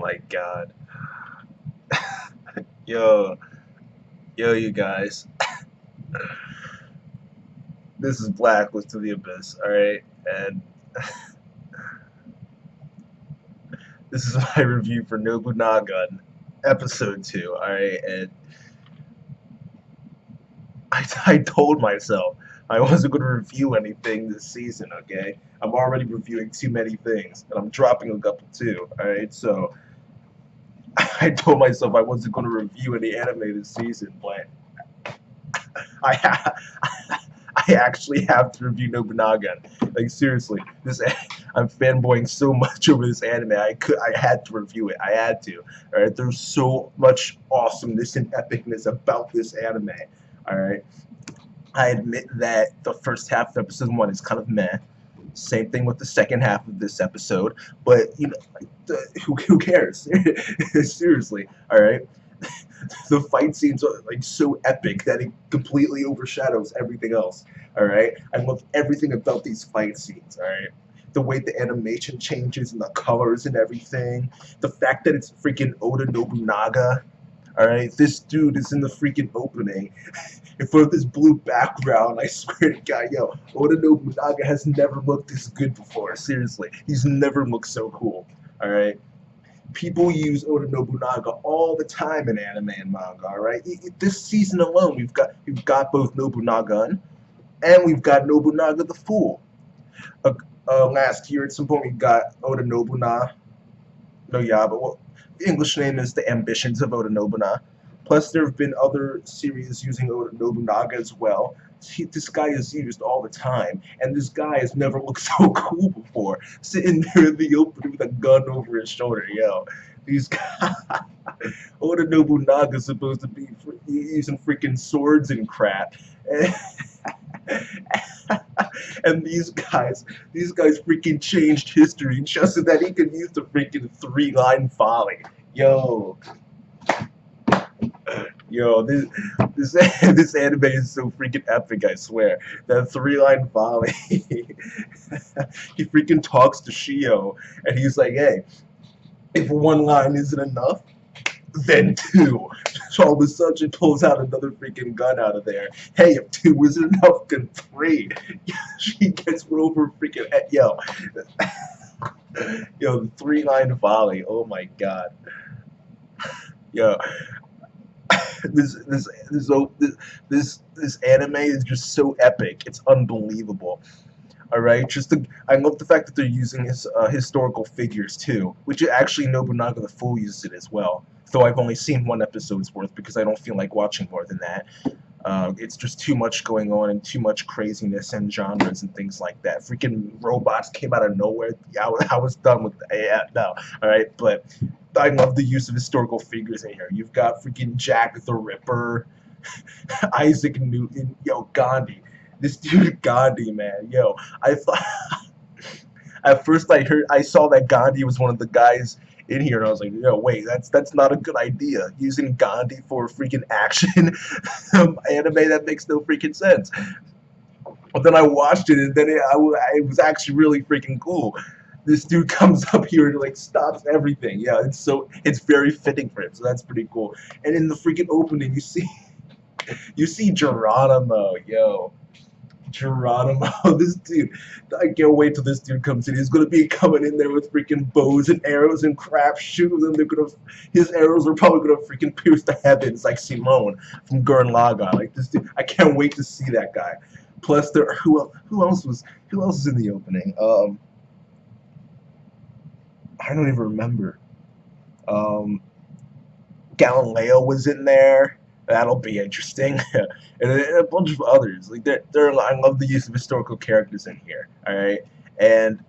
my god. Yo, you guys. This is Blacklist to the Abyss, alright? And this is my review for Nobunagun, Episode 2, alright? And I told myself I wasn't going to review anything this season, okay? I'm already reviewing too many things, and I'm dropping a couple too, alright? So, I told myself I wasn't going to review any anime this season, but I I actually have to review Nobunagun. Like seriously, this I'm fanboying so much over this anime. I had to review it. I had to. All right, there's so much awesomeness and epicness about this anime. All right, I admit that the first half of episode 1 is kind of meh. Same thing with the second half of this episode, but you know, who cares? Seriously, all right. The fight scenes are like so epic that it completely overshadows everything else. All right, I love everything about these fight scenes. All right, the way the animation changes and the colors and everything. The fact that it's freaking Oda Nobunaga. All right, this dude is in the freaking opening in front of this blue background. I swear to God, yo, Oda Nobunaga has never looked this good before. Seriously, he's never looked so cool. All right. People use Oda Nobunaga all the time in anime and manga. All right, this season alone, we've got both Nobunagun and we've got Nobunaga the Fool. Last year at some point we got Oda Nobunaga no Yaba. Well, the English name is The Ambitions of Oda Nobunaga. Plus, there have been other series using Oda Nobunaga as well. This guy is used all the time, and this guy has never looked so cool before. Sitting there in the opening with a gun over his shoulder, yo. These guys, Oda Nobunaga is supposed to be using freaking swords and crap. And these guys freaking changed history just so that he could use the freaking three-line volley. Yo, this anime is so freaking epic, I swear. That three-line volley. He freaking talks to Shio, and he's like, hey, if one line isn't enough, then two. So all of a sudden she pulls out another freaking gun out of there. Hey, if two isn't enough, then three. She gets one over freaking head. Yo, the three-line volley. Oh my god. Yo, this anime is just so epic. It's unbelievable. All right, I love the fact that they're using his historical figures too, which actually Nobunaga the Fool uses it as well. Though I've only seen one episode's worth because I don't feel like watching more than that. It's just too much going on and too much craziness and genres and things like that. Freaking robots came out of nowhere. Yeah, I was done with that. Yeah, no. All right, but I love the use of historical figures in here. You've got freaking Jack the Ripper, Isaac Newton, yo, Gandhi. This dude Gandhi, man, yo. I thought at first I saw that Gandhi was one of the guys in here, and I was like, yo, wait, that's not a good idea. Using Gandhi for freaking action anime, that makes no freaking sense. But then I watched it, and then it was actually really freaking cool. This dude comes up here and like stops everything. Yeah, it's very fitting for him, so that's pretty cool. And in the freaking opening, you see Geronimo, yo. Geronimo, this dude, I can't wait till this dude comes in. He's gonna be coming in there with freaking bows and arrows and crap, shooting them. His arrows are probably gonna freaking pierce the heavens like Simone from Gurren Lagann. Like this dude, I can't wait to see that guy. Plus, who else is in the opening? I don't even remember. Galileo was in there. That'll be interesting. And a bunch of others. Like I love the use of historical characters in here. All right, and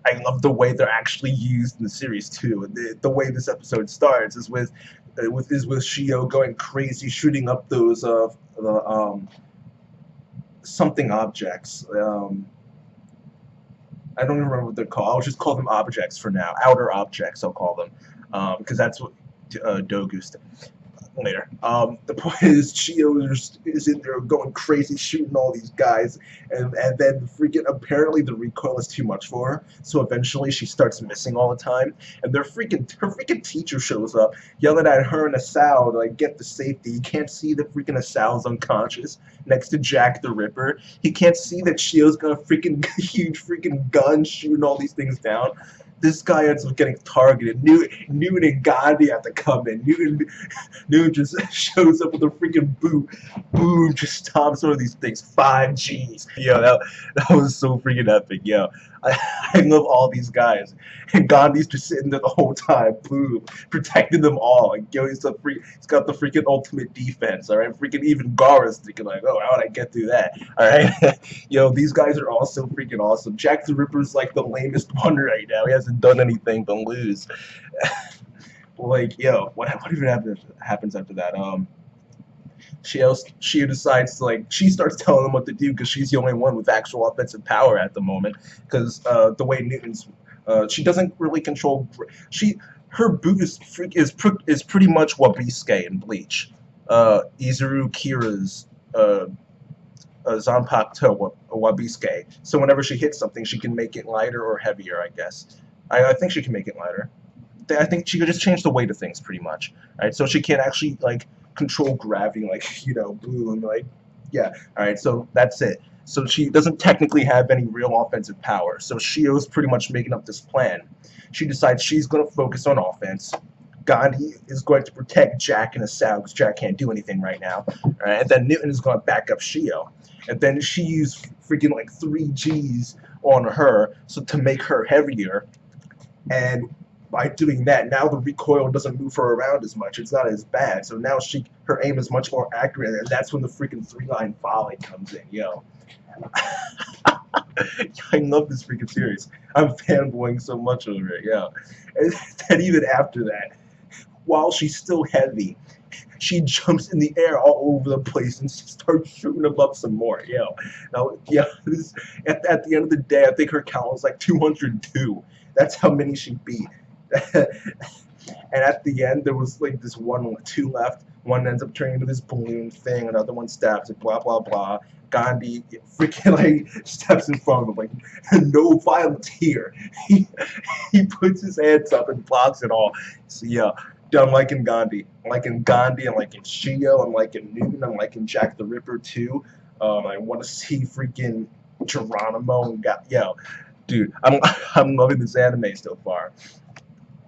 I love the way they're actually used in the series too. The way this episode starts is with Shio going crazy, shooting up those something objects. I don't even remember what they're called. I'll just call them objects for now. Outer objects, I'll call them, because that's what Dogu's. later. The point is, Chio is in there going crazy, shooting all these guys, and then freaking apparently the recoil is too much for her. So eventually she starts missing all the time, and her freaking teacher shows up, yelling at her and Asao to like get the safety. You can't see that freaking Asao's unconscious next to Jack the Ripper. He can't see that Chio's got a freaking huge freaking gun shooting all these things down. This guy ends up getting targeted. Newton and Gandhi have to come in. Newton just shows up with a freaking boot. Boom, just stomps one of these things. 5 Gs. Yo, that was so freaking epic. Yo, I love all these guys. And Gandhi's just sitting there the whole time. Boom, protecting them all. Like, yo, he's got the freaking ultimate defense. All right, freaking even Gara's thinking like, oh, how did I get through that? All right, yo, these guys are all so freaking awesome. Jack the Ripper's like the lamest one right now. He hasn't done anything but lose. Like, yo, what even happens after that? She decides to, like, she starts telling them what to do because she's the only one with actual offensive power at the moment. Because the way Newton's, she doesn't really control. Her boot is pretty much Wabisuke in Bleach. Izuru Kira's Zanpakuto Wabisuke. So whenever she hits something, she can make it lighter or heavier. I guess. I think she can make it lighter. I think she could just change the weight of things pretty much. Right? So she can't actually like control gravity, like, you know, boom, like, yeah. All right, so that's it. So she doesn't technically have any real offensive power. So Shio's pretty much making up this plan. She decides she's going to focus on offense. Gandhi is going to protect Jack and Asao because Jack can't do anything right now. All right, and then Newton is going to back up Shio. And then she used freaking like 3 Gs on her so to make her heavier. And by doing that, now the recoil doesn't move her around as much. It's not as bad. So now her aim is much more accurate, and that's when the freaking 3-line volley comes in. Yo, I love this freaking series. I'm fanboying so much over it. Yeah, and then even after that, while she's still heavy, she jumps in the air all over the place and starts shooting them up some more. Yo, now, yeah, at the end of the day, I think her count was like 202. That's how many she beat. And at the end, there was like this 2 left. One ends up turning into this balloon thing. Another one stabs it. Blah blah blah. Gandhi freaking like steps in front of him, like, no violence here. He puts his hands up and blocks it all. So yeah, I'm liking Gandhi. I'm liking Gandhi. I'm liking Shio. I'm liking Newton. I'm liking Jack the Ripper too. I want to see freaking Geronimo and yo, dude, I'm loving this anime so far.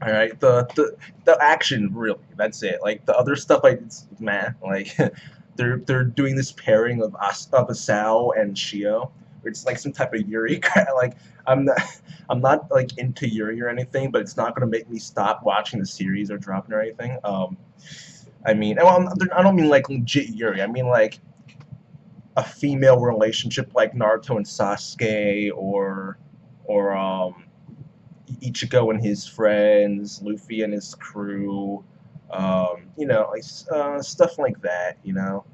All right, the action, really, that's it. Like the other stuff, like, it's man, like they're doing this pairing of Asao and Shio. It's like some type of Yuri. Like I'm not like into Yuri or anything, but it's not gonna make me stop watching the series or dropping or anything. I mean, well, I don't mean like legit Yuri. I mean like a female relationship like Naruto and Sasuke, or Ichigo and his friends, Luffy and his crew, you know, like, stuff like that, you know.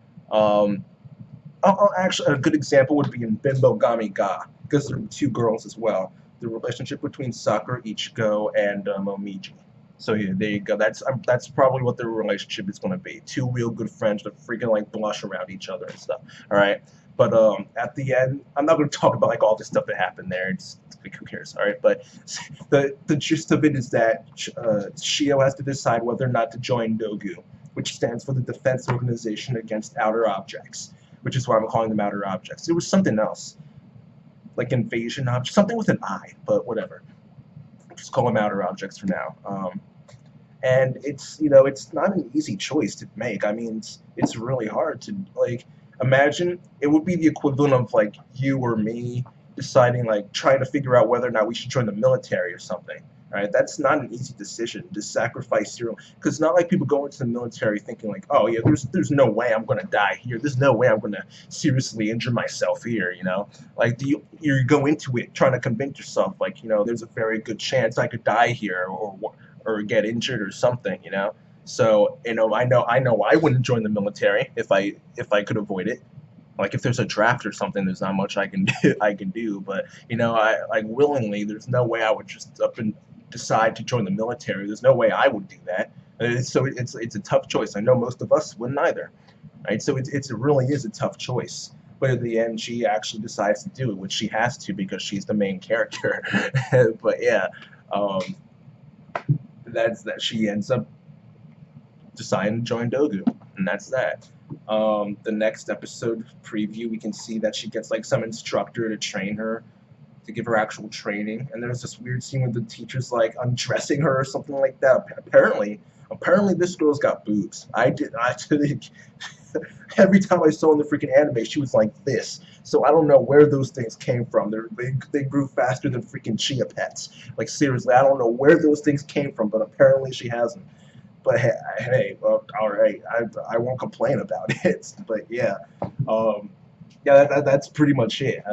Actually, a good example would be in Bimbo Gami Ga, because there are 2 girls as well. The relationship between Sakura, Ichigo, and Momiji. So yeah, there you go. That's probably what their relationship is going to be. 2 real good friends that freaking like blush around each other and stuff. All right. But at the end, I'm not going to talk about like all the stuff that happened there. It's like, who cares, all right? But the gist of it is that Shio has to decide whether or not to join Nogu, which stands for the Defense Organization Against Outer Objects, which is why I'm calling them Outer Objects. It was something else, like Invasion Objects, something with an I, but whatever. Just call them Outer Objects for now. And it's, you know, it's not an easy choice to make. I mean, it's really hard to, like, imagine it would be the equivalent of like you or me deciding, like, trying to figure out whether or not we should join the military or something. Right? That's not an easy decision to sacrifice your own, because it's not like people go into the military thinking like, oh yeah, there's no way I'm gonna die here. There's no way I'm gonna seriously injure myself here. You know, like you go into it trying to convince yourself like, you know, there's a very good chance I could die here or get injured or something. You know. So, you know I wouldn't join the military if I could avoid it. Like if there's a draft or something, there's not much I can do. But you know, I like willingly. There's no way I would just up and decide to join the military. There's no way I would do that. So it's a tough choice. I know most of us wouldn't either, right? So it really is a tough choice. But in the end, she actually decides to do it, which she has to because she's the main character. But yeah, um, that's that. She ends up deciding to join Dogu, and that's that. The next episode preview, we can see that she gets like some instructor to train her, to give her actual training. And there's this weird scene where the teacher's like undressing her or something like that. Apparently this girl's got boobs. I think every time I saw in the freaking anime, she was like this. So I don't know where those things came from. They grew faster than freaking chia pets. Like seriously, I don't know where those things came from, but apparently she has them. But hey, well, all right, I won't complain about it. But yeah, yeah, that's pretty much it.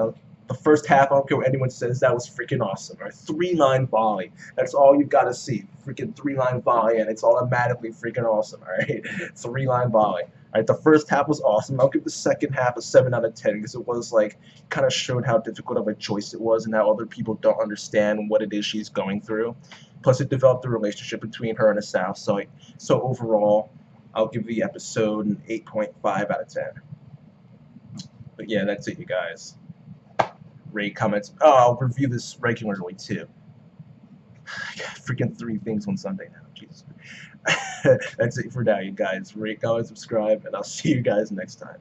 The first half, I don't care what anyone says, that was freaking awesome. Right? 3-line volley. That's all you gotta see. Freaking 3-line volley, and it's automatically freaking awesome. All right, 3-line volley. All right, the first half was awesome. I'll give the second half a 7 out of 10 because it was like kind of showed how difficult of a choice it was and how other people don't understand what it is she's going through. Plus, it developed a relationship between her and Asaf. So overall, I'll give the episode an 8.5 out of 10. But yeah, that's it, you guys. Rate, comments. Oh, I'll review this regularly too. I got freaking 3 things on Sunday now. Jesus. That's it for now, you guys. Rate, comment, subscribe, and I'll see you guys next time.